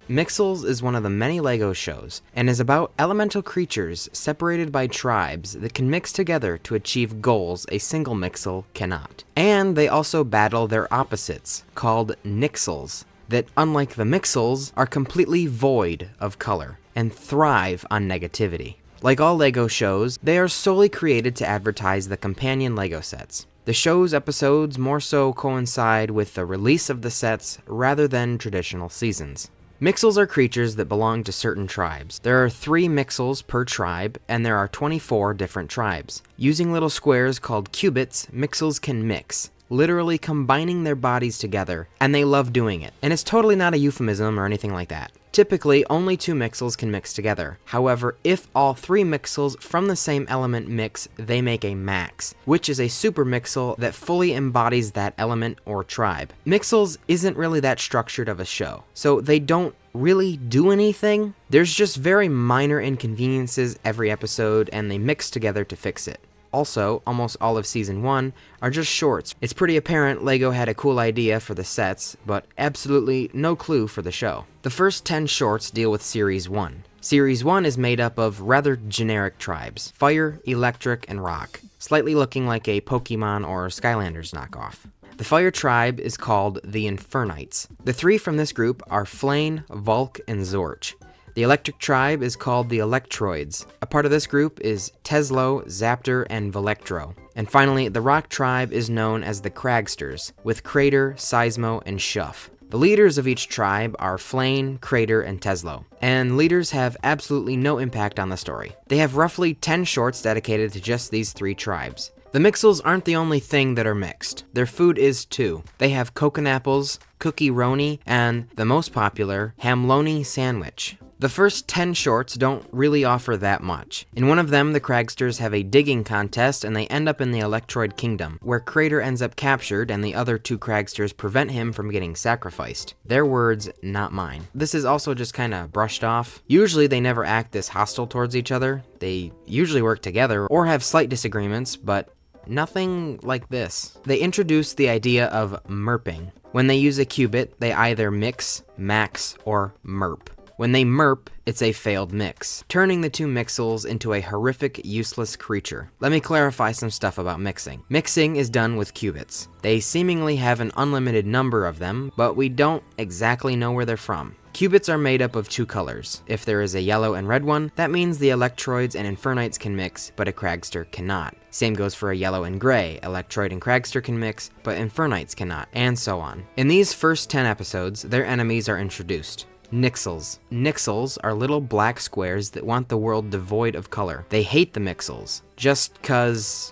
Mixels is one of the many LEGO shows, and is about elemental creatures separated by tribes that can mix together to achieve goals a single Mixel cannot. And they also battle their opposites, called Nixels, that unlike the Mixels, are completely void of color, and thrive on negativity. Like all LEGO shows, they are solely created to advertise the companion LEGO sets. The show's episodes more so coincide with the release of the sets rather than traditional seasons. Mixels are creatures that belong to certain tribes. There are 3 Mixels per tribe, and there are 24 different tribes. Using little squares called cubits, Mixels can mix, literally combining their bodies together, and they love doing it. And it's totally not a euphemism or anything like that. Typically, only 2 Mixels can mix together. However, if all 3 Mixels from the same element mix, they make a max, which is a super Mixel that fully embodies that element or tribe. Mixels isn't really that structured of a show, so they don't really do anything. There's just very minor inconveniences every episode, and they mix together to fix it. Also, almost all of Season 1 are just shorts. It's pretty apparent LEGO had a cool idea for the sets, but absolutely no clue for the show. The first 10 shorts deal with Series 1. Series 1 is made up of rather generic tribes: Fire, Electric, and Rock, slightly looking like a Pokemon or Skylanders knockoff. The Fire tribe is called the Infernites. The 3 from this group are Flame, Vulk, and Zorch. The Electric tribe is called the Electroids. A part of this group is Teslo, Zaptor, and Velectro. And finally, the Rock tribe is known as the Cragsters, with Crater, Seismo, and Shuff. The leaders of each tribe are Flame, Crater, and Teslo, and leaders have absolutely no impact on the story. They have roughly 10 shorts dedicated to just these 3 tribes. The Mixels aren't the only thing that are mixed. Their food is too. They have coconut apples, cookie roni, and the most popular, hamloni sandwich. The first 10 shorts don't really offer that much. In one of them, the Cragsters have a digging contest and they end up in the Electroid Kingdom, where Crater ends up captured and the other 2 Cragsters prevent him from getting sacrificed. Their words, not mine. This is also just kinda brushed off. Usually they never act this hostile towards each other. They usually work together or have slight disagreements, but nothing like this. They introduce the idea of merping. When they use a cubit, they either mix, max, or merp. When they merp, it's a failed mix, turning the 2 Mixels into a horrific, useless creature. Let me clarify some stuff about mixing. Mixing is done with cubits. They seemingly have an unlimited number of them, but we don't exactly know where they're from. Cubits are made up of 2 colors. If there is a yellow and red one, that means the Electroids and Infernites can mix, but a Cragster cannot. Same goes for a yellow and gray. Electroid and Cragster can mix, but Infernites cannot, and so on. In these first 10 episodes, their enemies are introduced. Nixels. Nixels are little black squares that want the world devoid of color. They hate the Mixels, just cause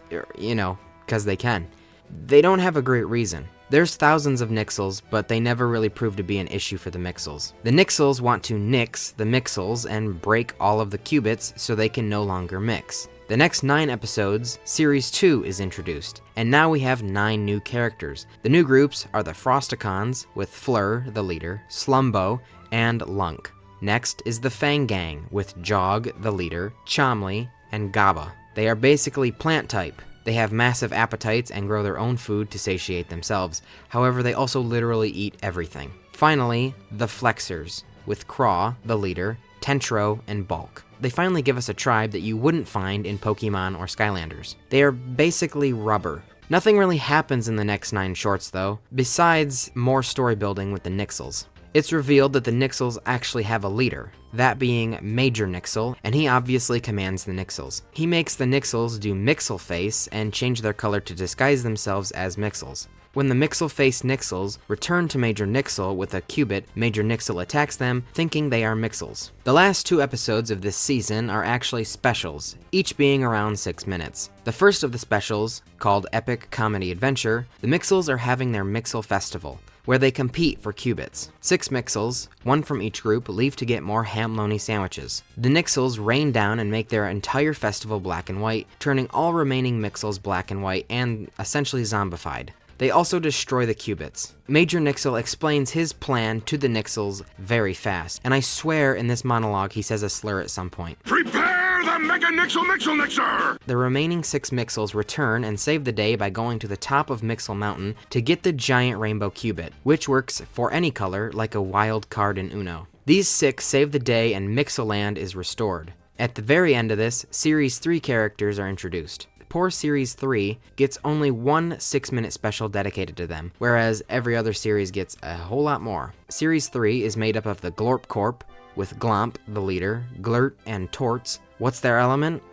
they can. They don't have a great reason. There's thousands of Nixels, but they never really prove to be an issue for the Mixels. The Nixels want to nix the Mixels and break all of the cubits so they can no longer mix. The next 9 episodes, Series 2 is introduced, and now we have 9 new characters. The new groups are the Frosticons, with Fleur, the leader, Slumbo, and Lunk. Next is the Fang Gang, with Jog, the leader, Chomley, and Gaba. They are basically plant type. They have massive appetites and grow their own food to satiate themselves. However, they also literally eat everything. Finally, the Flexers, with Craw, the leader, Tentro, and Bulk. They finally give us a tribe that you wouldn't find in Pokemon or Skylanders. They are basically rubber. Nothing really happens in the next 9 shorts though, besides more story building with the Nixels. It's revealed that the Nixels actually have a leader, that being Major Nixel, and he obviously commands the Nixels. He makes the Nixels do Mixel face and change their color to disguise themselves as Mixels. When the Mixel-faced Nixels return to Major Nixel with a cubit, Major Nixel attacks them, thinking they are Mixels. The last 2 episodes of this season are actually specials, each being around 6 minutes. The first of the specials, called Epic Comedy Adventure, the Mixels are having their Mixel Festival, where they compete for cubits. 6 Mixels, 1 from each group, leave to get more hamloni sandwiches. The Nixels rain down and make their entire festival black and white, turning all remaining Mixels black and white and essentially zombified. They also destroy the qubits. Major Nixel explains his plan to the Nixels very fast, and I swear in this monologue he says a slur at some point. Prepare the Mega Nixel Mixer! The remaining 6 Mixels return and save the day by going to the top of Mixel Mountain to get the giant rainbow qubit, which works for any color like a wild card in Uno. These 6 save the day and Mixeland is restored. At the very end of this, Series 3 characters are introduced. Poor Series 3 gets only one 6-minute special dedicated to them, whereas every other series gets a whole lot more. Series 3 is made up of the Glorp Corp, with Glomp, the leader, Glurt, and Torts. What's their element?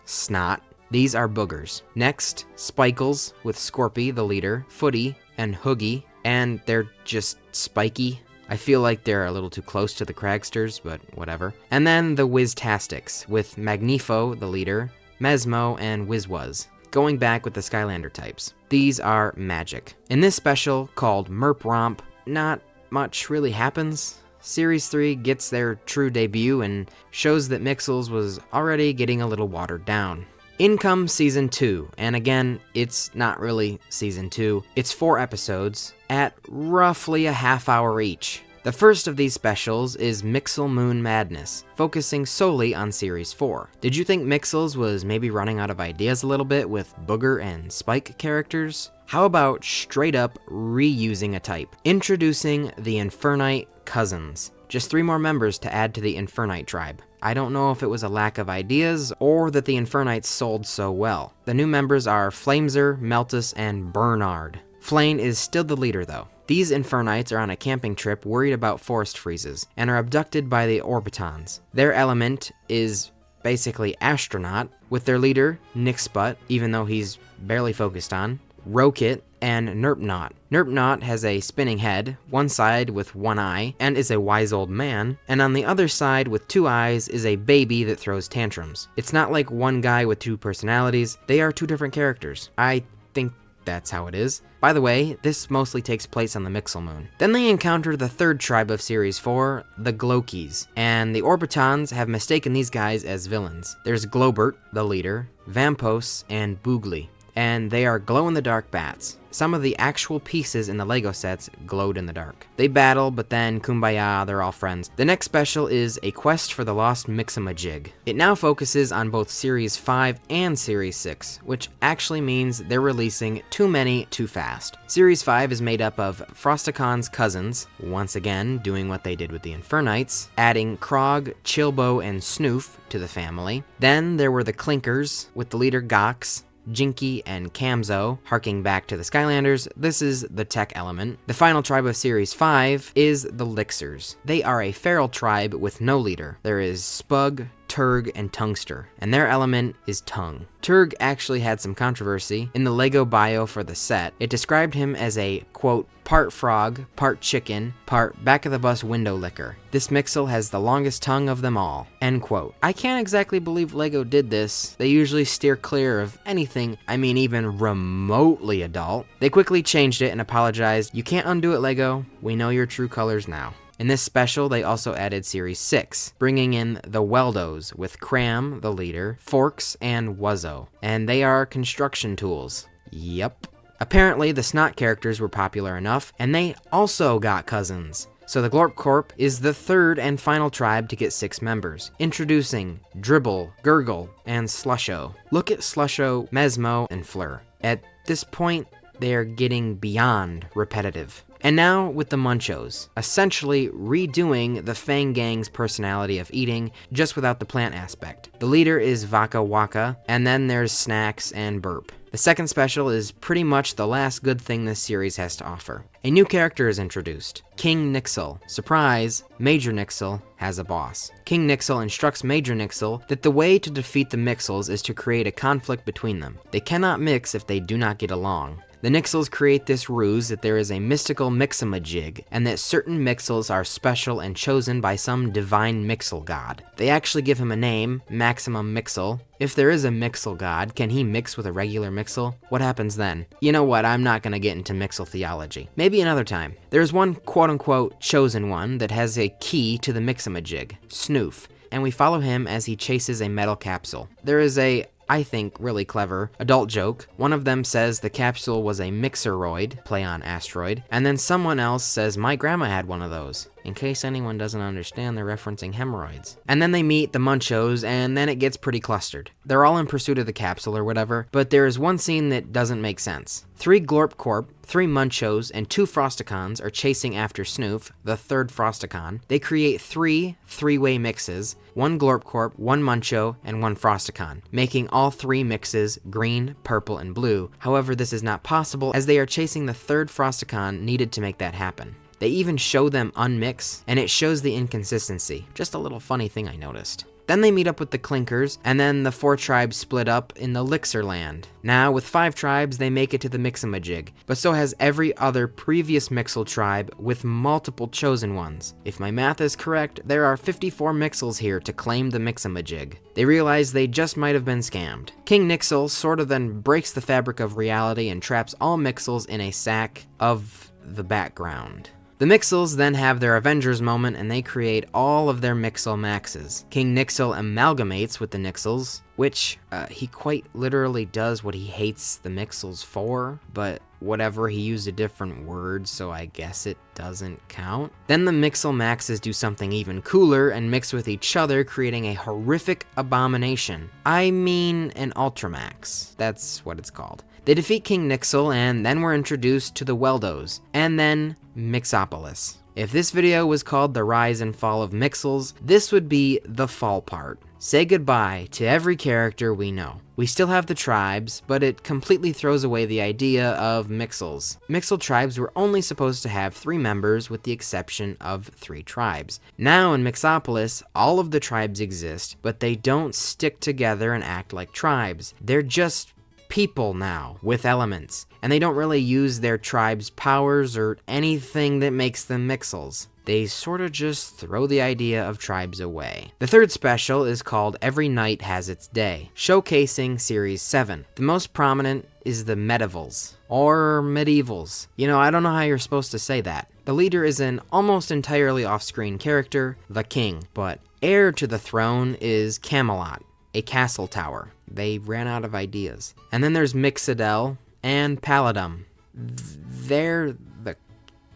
Snot. These are boogers. Next, Spikles, with Scorpy, the leader, Footy, and Hoogie, and they're just spiky. I feel like they're a little too close to the Cragsters, but whatever. And then the Whiz-tastics, with Magnifo, the leader, Mesmo, and Wizwaz, going back with the Skylander types. These are magic. In this special, called Merp Romp, not much really happens. Series 3 gets their true debut and shows that Mixels was already getting a little watered down. In comes Season 2, and again, it's not really Season 2. It's 4 episodes, at roughly a half-hour each. The first of these specials is Mixel Moon Madness, focusing solely on Series 4. Did you think Mixels was maybe running out of ideas a little bit with Booger and Spike characters? How about straight up reusing a type? Introducing the Infernite Cousins. Just 3 more members to add to the Infernite tribe. I don't know if it was a lack of ideas or that the Infernites sold so well. The new members are Flamezer, Meltus, and Bernard. Flane is still the leader though. These Infernites are on a camping trip worried about forest freezes, and are abducted by the Orbitons. Their element is basically astronaut, with their leader, Nixbutt, even though he's barely focused on, Rokit, and Nerpnot. Nerpnot has a spinning head, one side with one eye, and is a wise old man, and on the other side with 2 eyes is a baby that throws tantrums. It's not like one guy with 2 personalities, they are 2 different characters. I think that's how it is. By the way, this mostly takes place on the Mixel Moon. Then they encounter the 3rd tribe of Series 4, the Glokis, and the Orbitons have mistaken these guys as villains. There's Globert, the leader, Vampos, and Boogly, and they are glow-in-the-dark bats. Some of the actual pieces in the Lego sets glowed in the dark. They battle, but then kumbaya, they're all friends. The next special is A Quest for the Lost Mixamajig. It now focuses on both Series 5 and Series 6, which actually means they're releasing too many too fast. Series 5 is made up of Frosticon's cousins, once again doing what they did with the Infernites, adding Krog, Chilbo, and Snoof to the family. Then there were the Clinkers, with the leader Gox, Jinky, and Camzo, harking back to the Skylanders. This is the tech element. The final tribe of Series 5 is the Lixers. They are a feral tribe with no leader. There is Spug, Turg, and Tungster, and their element is tongue. Turg actually had some controversy. In the Lego bio for the set, it described him as a, quote, part frog, part chicken, part back-of-the-bus window licker. This Mixel has the longest tongue of them all, end quote. I can't exactly believe Lego did this. They usually steer clear of anything, even remotely adult. They quickly changed it and apologized. You can't undo it, Lego. We know your true colors now. In this special, they also added Series 6, bringing in the Weldos, with Cram, the leader, Forks, and Wuzzo. And they are construction tools. Yep. Apparently, the Snot characters were popular enough, and they also got cousins. So the Glorp Corp is the 3rd and final tribe to get 6 members, introducing Dribble, Gurgle, and Slusho. Look at Slusho, Mesmo, and Fleur. At this point, they are getting beyond repetitive. And now with the Munchos, essentially redoing the Fang Gang's personality of eating, just without the plant aspect. The leader is Vaka Waka, and then there's Snacks and Burp. The second special is pretty much the last good thing this series has to offer. A new character is introduced, King Nixel. Surprise, Major Nixel has a boss. King Nixel instructs Major Nixel that the way to defeat the Mixels is to create a conflict between them. They cannot mix if they do not get along. The Nixels create this ruse that there is a mystical Mixamajig, and that certain Mixels are special and chosen by some divine Mixel god. They actually give him a name, Maximum Mixel. If there is a Mixel god, can he mix with a regular Mixel? What happens then? You know what, I'm not gonna get into Mixel theology. Maybe another time. There's one quote-unquote chosen one that has a key to the Mixamajig, Snoof, and we follow him as he chases a metal capsule. There is a I think, really clever adult joke. One of them says the capsule was a mixeroid, play on asteroid, and then someone else says my grandma had one of those. In case anyone doesn't understand, they're referencing hemorrhoids. And then they meet the Munchos, and then it gets pretty clustered. They're all in pursuit of the capsule or whatever, but there is one scene that doesn't make sense. 3 Glorp Corp, 3 Munchos, and 2 Frosticons are chasing after Snoof, the 3rd Frosticon. They create 3 three-way mixes, 1 Glorp Corp, 1 Muncho, and 1 Frosticon, making all 3 mixes green, purple, and blue. However, this is not possible as they are chasing the 3rd Frosticon needed to make that happen. They even show them unmix, and it shows the inconsistency. Just a little funny thing I noticed. Then they meet up with the Clinkers, and then the 4 tribes split up in the Lixer land. Now, with 5 tribes, they make it to the Mixamajig, but so has every other previous Mixel tribe with multiple chosen ones. If my math is correct, there are 54 Mixels here to claim the Mixamajig. They realize they just might have been scammed. King Nixel sort of then breaks the fabric of reality and traps all Mixels in a sack of the background. The Mixels then have their Avengers moment and they create all of their Mixel maxes. King Nixel amalgamates with the Nixels, which he quite literally does what he hates the Mixels for, but whatever, he used a different word, so I guess it doesn't count. Then the Mixel maxes do something even cooler and mix with each other, creating a horrific abomination. I mean an Ultramax. That's what it's called. They defeat King Nixel, and then we're introduced to the Weldos, and then Mixopolis. If this video was called The Rise and Fall of Mixels, this would be the fall part. Say goodbye to every character we know. We still have the tribes, but it completely throws away the idea of Mixels. Mixel tribes were only supposed to have 3 members with the exception of 3 tribes. Now in Mixopolis, all of the tribes exist, but they don't stick together and act like tribes. They're just people now with elements, and they don't really use their tribe's powers or anything that makes them Mixels. They sort of just throw the idea of tribes away. The 3rd special is called Every Night Has Its Day, showcasing Series 7. The most prominent is the Medievals, or Medievals. You know, I don't know how you're supposed to say that. The leader is an almost entirely off-screen character, the King, but heir to the throne is Camelot, a castle tower. They ran out of ideas. And then there's Mixidel and Paladum. They're the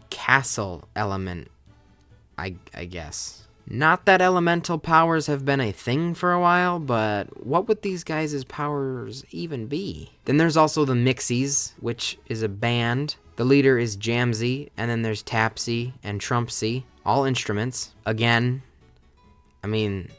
castle element, I guess. Not that elemental powers have been a thing for a while, but what would these guys' powers even be? Then there's also the Mixies, which is a band. The leader is Jamsy, and then there's Tapsy and Trumpsy, all instruments. Again, I mean,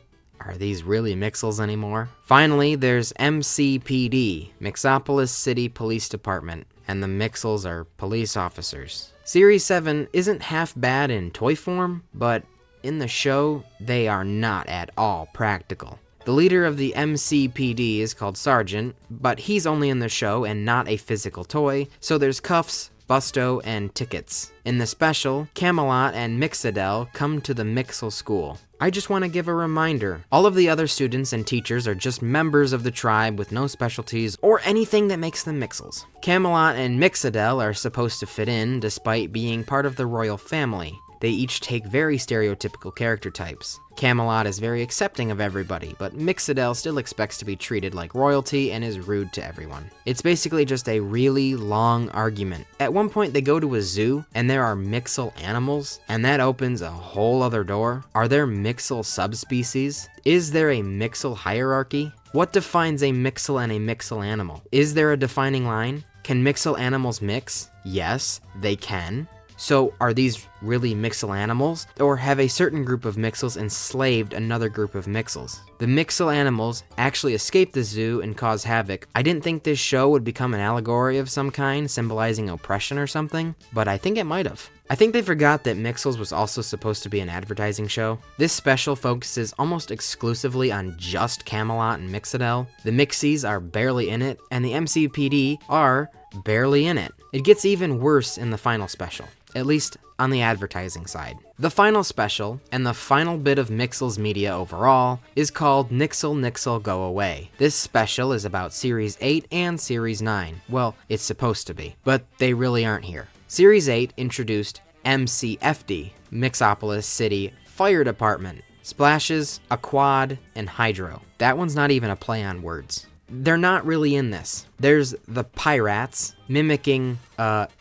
are these really Mixels anymore? Finally, there's MCPD, Mixopolis City Police Department, and the Mixels are police officers. Series 7 isn't half bad in toy form, but in the show, they are not at all practical. The leader of the MCPD is called Sergeant, but he's only in the show and not a physical toy, so there's Cuffs, Busto, and Tickets. In the special, Camelot and Mixidel come to the Mixel school. I just want to give a reminder, all of the other students and teachers are just members of the tribe with no specialties or anything that makes them Mixels. Camelot and Mixidel are supposed to fit in despite being part of the royal family. They each take very stereotypical character types. Camelot is very accepting of everybody, but Mixidel still expects to be treated like royalty and is rude to everyone. It's basically just a really long argument. At one point they go to a zoo and there are Mixel animals, and that opens a whole other door. Are there Mixel subspecies? Is there a Mixel hierarchy? What defines a Mixel and a Mixel animal? Is there a defining line? Can Mixel animals mix? Yes, they can. So are these really Mixel animals? Or have a certain group of Mixels enslaved another group of Mixels? The Mixel animals actually escape the zoo and cause havoc. I didn't think this show would become an allegory of some kind, symbolizing oppression or something, but I think it might have. I think they forgot that Mixels was also supposed to be an advertising show. This special focuses almost exclusively on just Camelot and Mixidel. The Mixies are barely in it, and the MCPD are barely in it. It gets even worse in the final special, at least on the advertising side. The final special, and the final bit of Mixel's media overall, is called Nixel Go Away. This special is about Series 8 and Series 9. Well, it's supposed to be, but they really aren't here. Series 8 introduced MCFD, Mixopolis City Fire Department, Splashes, Aquad, and Hydro. That one's not even a play on words. they're not really in this. There's the Pirates, mimicking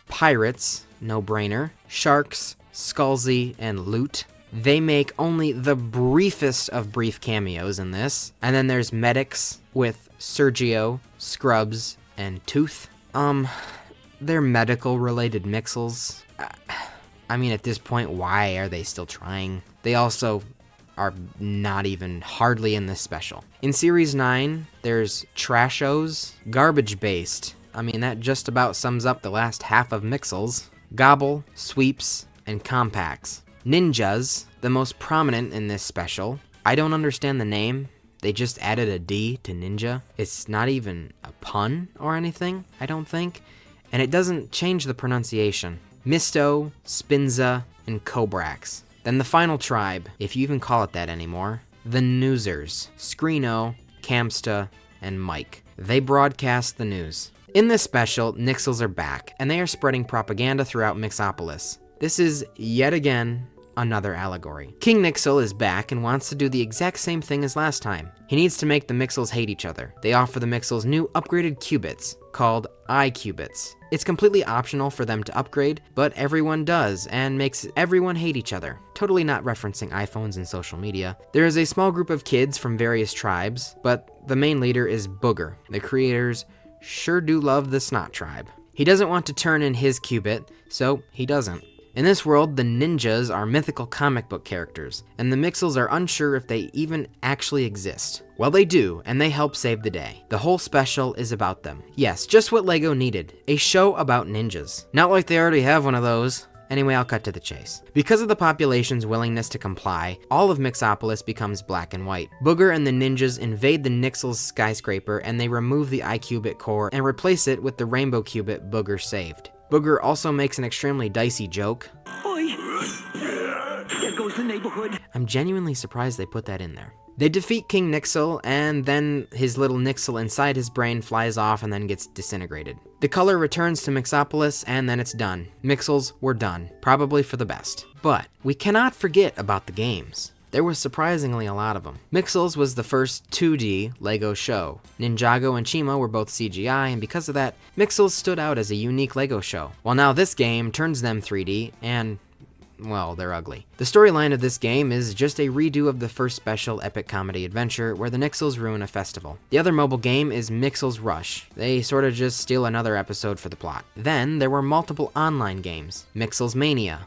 pirates, no-brainer, Sharks, Skullsy, and Loot. They make only the briefest of brief cameos in this. And then there's Medics with Sergio, Scrubs, and Tooth. They're medical-related Mixels. I mean, at this point, why are they still trying? They also are not even hardly in this special. In Series 9, there's Trashos, Garbage-Based. I mean, that just about sums up the last half of Mixels. Gobble, Sweeps, and Compacts. Ninjas, the most prominent in this special. I don't understand the name. They just added a D to ninja. It's not even a pun or anything, I don't think. And it doesn't change the pronunciation. Misto, Spinza, and Cobrax. Then the final tribe, if you even call it that anymore, the Newsers. Screeno, Camsta, and Mike. They broadcast the news. In this special, Nixels are back, and they are spreading propaganda throughout Mixopolis. This is, yet again, another allegory. King Nixel is back and wants to do the exact same thing as last time. He needs to make the Mixels hate each other. They offer the Mixels new upgraded qubits, called iQubits. It's completely optional for them to upgrade, but everyone does, and makes everyone hate each other. Totally not referencing iPhones and social media. There is a small group of kids from various tribes, but the main leader is Booger. The creators sure do love the Snot tribe. He doesn't want to turn in his qubit, so he doesn't. In this world, the ninjas are mythical comic book characters, and the Mixels are unsure if they even actually exist. Well, they do, and they help save the day. The whole special is about them. Yes, just what LEGO needed. A show about ninjas. Not like they already have one of those. Anyway, I'll cut to the chase. Because of the population's willingness to comply, all of Mixopolis becomes black and white. Booger and the ninjas invade the Nixels skyscraper, and they remove the iQubit core and replace it with the rainbow qubit Booger saved. Booger also makes an extremely dicey joke. Oi! There goes the neighborhood. I'm genuinely surprised they put that in there. They defeat King Nixel, and then his little Nixel inside his brain flies off and then gets disintegrated. The color returns to Mixopolis, and then it's done. Mixels were done, probably for the best. But we cannot forget about the games. There was surprisingly a lot of them. Mixels was the first 2D LEGO show. Ninjago and Chima were both CGI, and because of that, Mixels stood out as a unique LEGO show. While now this game turns them 3D, and, well, they're ugly. The storyline of this game is just a redo of the first special epic comedy adventure where the Nixels ruin a festival. The other mobile game is Mixels Rush. They sort of just steal another episode for the plot. Then there were multiple online games. Mixels Mania.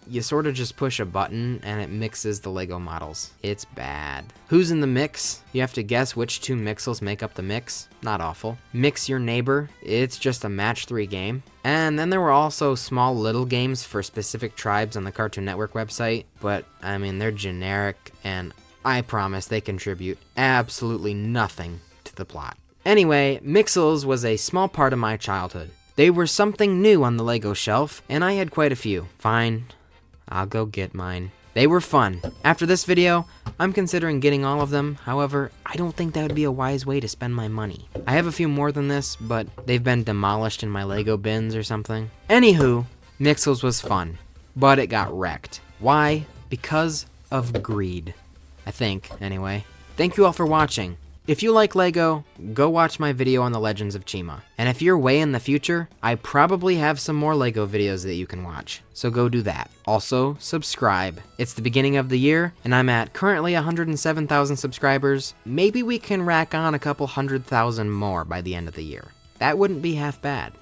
You sort of just push a button and it mixes the LEGO models. It's bad. Who's in the Mix? You have to guess which two Mixels make up the mix. Not awful. Mix Your Neighbor. It's just a match 3 game. And then there were also small little games for specific tribes on the Cartoon Network website, but I mean, they're generic, and I promise they contribute absolutely nothing to the plot. Anyway, Mixels was a small part of my childhood. They were something new on the LEGO shelf, and I had quite a few. Fine, I'll go get mine. They were fun. After this video, I'm considering getting all of them. However, I don't think that would be a wise way to spend my money. I have a few more than this, but they've been demolished in my LEGO bins or something. Anywho, Mixels was fun, but it got wrecked. Why? Because of greed. I think, anyway. Thank you all for watching. If you like LEGO, go watch my video on the Legends of Chima. And if you're way in the future, I probably have some more LEGO videos that you can watch. So go do that. Also, subscribe. It's the beginning of the year, and I'm at currently 107,000 subscribers. Maybe we can rack on a couple 100,000 more by the end of the year. That wouldn't be half bad.